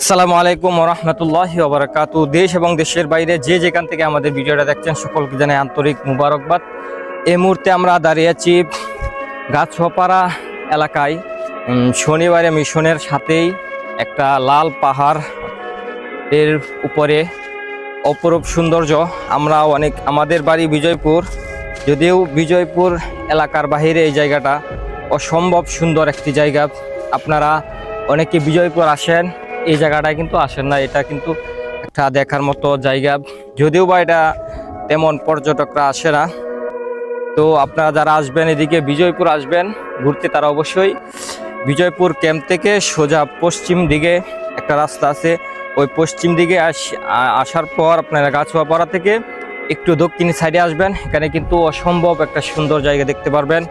আসসালামু আলাইকুম ওয়া রাহমাতুল্লাহি ওয়া বারাকাতুহু। দেশ এবং দেশের বাইরে যে যেখান থেকে আমাদের ভিডিওটা দেখছেন সকলকে জানাই আন্তরিক মুবারকবাদ। এই মুহূর্তে আমরা দাঁড়িয়ে আছি গাছপাড়া এলাকায়। শনিবারে মিশনের সাথেই একটা লাল পাহাড় এর উপরে অপরূপ সৌন্দর্য। আমরা আমাদের বাড়ি বিজয়পুর, যদিও বিজয়পুর এলাকার বাহিরে এই জায়গাটা অসম্ভব সুন্দর একটি জায়গা। আপনারা অনেকে বিজয়পুর আসেন, এই জায়গাটায় কিন্তু আসেন না। এটা কিন্তু একটা দেখার মতো জায়গা, যদিও বা এটা তেমন পর্যটকরা আসে না। তো আপনারা যারা আসবেন এদিকে বিজয়পুর আসবেন ঘুরতে, তারা অবশ্যই বিজয়পুর ক্যাম্প থেকে সোজা পশ্চিম দিকে একটা রাস্তা আছে, ওই পশ্চিম দিকে আসার পর আপনারা গাছপাড়া থেকে একটু দক্ষিণ সাইডে আসবেন। এখানে কিন্তু অসম্ভব একটা সুন্দর জায়গা দেখতে পারবেন।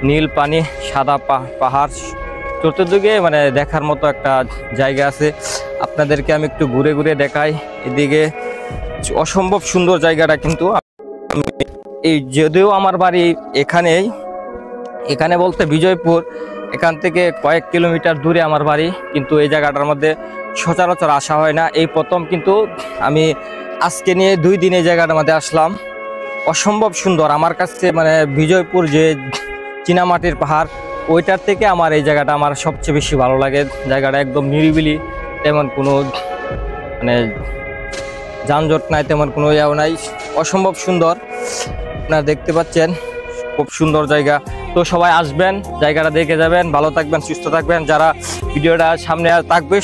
নীল পানি, সাদা পাহাড়, চতুর্দিকে মানে দেখার মতো একটা জায়গা আছে। আপনাদেরকে আমি একটু ঘুরে ঘুরে দেখাই। এদিকে অসম্ভব সুন্দর জায়গাটা কিন্তু। এই যদিও আমার বাড়ি এখানে বলতে বিজয়পুর, এখান থেকে কয়েক কিলোমিটার দূরে আমার বাড়ি, কিন্তু এই জায়গাটার মধ্যে সচরাচর আসা হয় না। এই প্রথম কিন্তু আমি আজকে নিয়ে 2 দিন এই জায়গাটার মধ্যে আসলাম। অসম্ভব সুন্দর আমার কাছে, মানে বিজয়পুর যে চীনামাটির পাহাড়, ওইটার থেকে আমার এই জায়গাটা আমার সবচেয়ে বেশি ভালো লাগে। জায়গাটা একদম নিরিবিলি, তেমন কোনো মানে যানজট নাই, তেমন কোনো ইয়াও নাই। অসম্ভব সুন্দর, আপনারা দেখতে পাচ্ছেন, খুব সুন্দর জায়গা। তো সবাই আসবেন, জায়গাটা দেখে যাবেন। ভালো থাকবেন, সুস্থ থাকবেন। যারা ভিডিওটা সামনে থাকবে